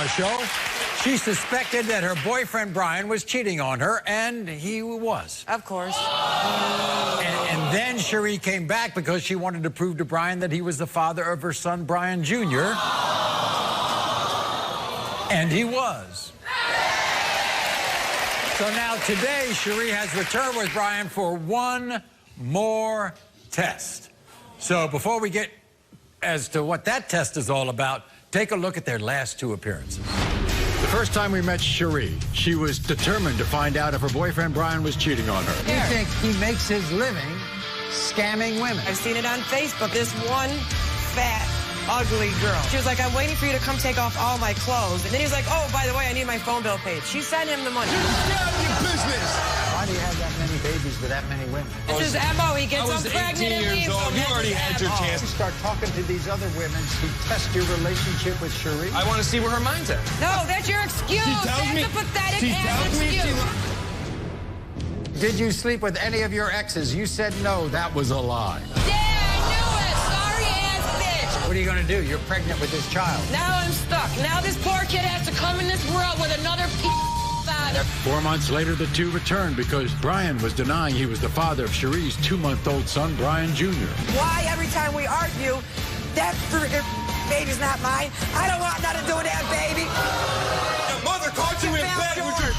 our show. She suspected that her boyfriend, Brian, was cheating on her, and he was. Of course. And then Cherie came back because she wanted to prove to Brian that he was the father of her son, Brian Jr. And he was. So now today, Cherie has returned with Brian for one more test. So before we get as to what that test is all about, take a look at their last two appearances. The first time we met Cherie, she was determined to find out if her boyfriend Brian was cheating on her. You think he makes his living scamming women? I've seen it on Facebook. This one fat, ugly girl. She was like, I'm waiting for you to come take off all my clothes. And then he was like, oh, by the way, I need my phone bill paid. She sent him the money. You're scamming your business. Why do you have that many babies with that many women? This is MO. He gets them pregnant and leaves them. You already had your chance. You start talking to these other women to test your relationship with Cherie. I want to see where her mind's at. No, that's your excuse. That's a pathetic ass excuse. Did you sleep with any of your exes? You said no. That was a lie. Yeah, I knew it. Sorry ass bitch. What are you going to do? You're pregnant with this child. Now I'm stuck. Now this poor kid has to come in this world with another father. 4 months later, the two returned because Brian was denying he was the father of Cherie's 2-month-old son, Brian Jr. Why every time we argue, that baby's not mine? I don't want nothing to do with that baby. Your mother caught you in bed with your...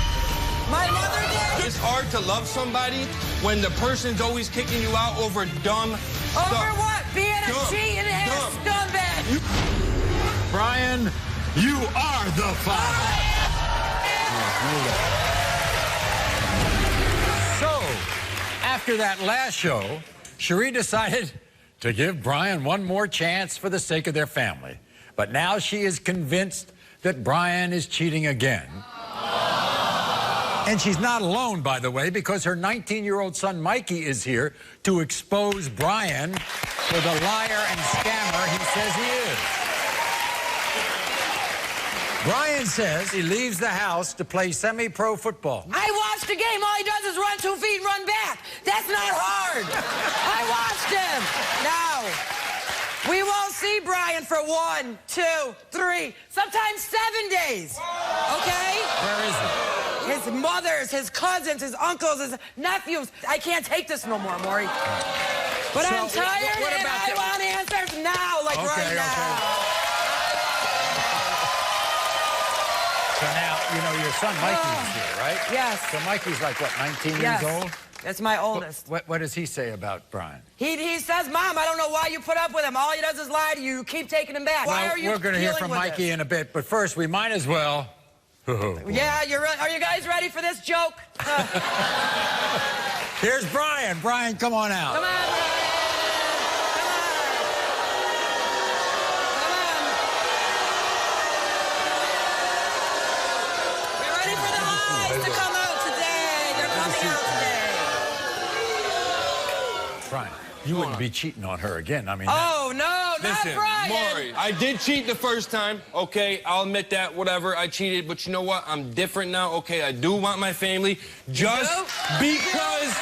My mother did? It's hard to love somebody when the person's always kicking you out over dumb stuff. Over what? Being a cheating ass scumbag. Brian, you are the father. So, after that last show, Cherie decided to give Brian one more chance for the sake of their family. But now she is convinced that Brian is cheating again. And she's not alone, by the way, because her 19-year-old son, Mikey, is here to expose Brian for the liar and scammer he says he is. Brian says he leaves the house to play semi-pro football. I watched the game. All he does is run 2 feet and run back. That's not hard. I watched him. Now, we won't see Brian for 1, 2, 3, sometimes 7 days. Okay? Where is he? His mothers, his cousins, his uncles, his nephews. I can't take this no more, Maury. But So, I'm tired what and about I want answers now, like right now. So now, you know, your son Mikey's here, right? Yes. So Mikey's like, what, 19 years old? That's my oldest. What does he say about Brian? He says, Mom, I don't know why you put up with him. All he does is lie to you. You keep taking him back. Why are you We're going to hear from Mikey in a bit, but first we might as well... Yeah, are you guys ready for this joke? Here's Brian. Brian, come on out. Come on, Brian. We're ready for the lies to come out today. They're coming out today. Brian, you wouldn't be cheating on her again. I mean... Oh, no, Listen, not Brian. Maury, I did cheat the first time, okay? I'll admit that, whatever, I cheated, but you know what? I'm different now, okay? I do want my family just because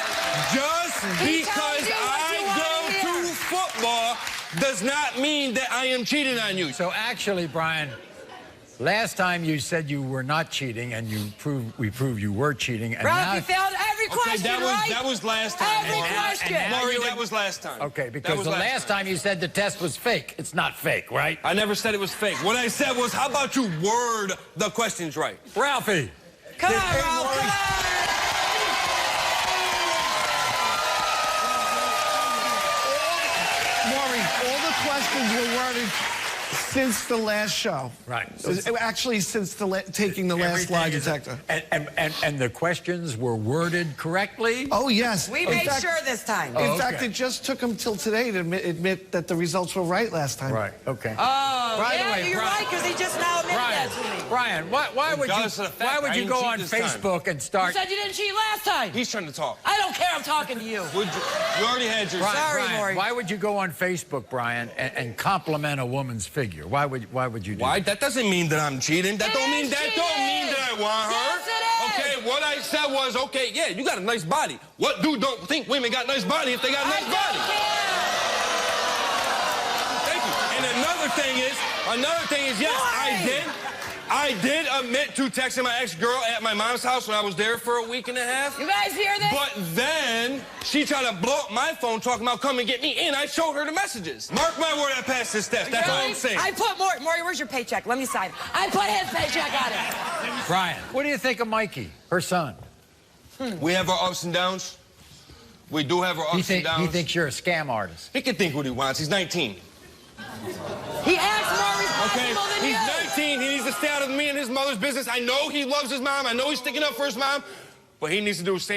I go to football does not mean that I am cheating on you. So actually, Brian, last time you said you were not cheating, and we proved you were cheating, and Ralph, now... you failed every question, okay, that was last time. Every question. Maury, that was last time. Okay, because the last time you said the test was fake. It's not fake, right? I never said it was fake. What I said was, how about you word the questions right? Ralphie. Come on, Ralph, come on. Maury, all the questions were worded since the last show. Right. Actually, since taking the last lie detector. And the questions were worded correctly? Oh, yes. We made sure this time. In fact, it just took him till today to admit that the results were right last time. Right, okay. Oh, By the yeah, way, you're right, because he just now admitted that to me. Brian, why would you go on Facebook and start... You said you didn't cheat last time. He's trying to talk. I don't care, I'm talking to you. You already had your... Sorry, Maury. Why would you go on Facebook, Brian, and compliment a woman's figure? Why would you do Why? that? That doesn't mean that I'm cheating. That don't mean that I want her. Yes, it is. Okay, what I said was, okay, yeah, you got a nice body. What dude don't think women got nice body if they got a nice body? Thank you. And another thing is, yes, I did. I did admit to texting my ex-girl at my mom's house when I was there for a week and a half. You guys hear this? But then she tried to blow up my phone talking about come and get me in. I showed her the messages. Mark my word, I passed this test. That's all I'm saying. I put Maury, where's your paycheck? Let me sign. I put his paycheck on it. Brian, what do you think of Mikey, her son? We have our ups and downs. We do have our ups and downs. He thinks you're a scam artist. He can think what he wants. He's 19. He acts more Okay, responsible than you. he's 19. He needs to stay out of me and his mother's business. I know he loves his mom. I know he's sticking up for his mom. But he needs to do the same.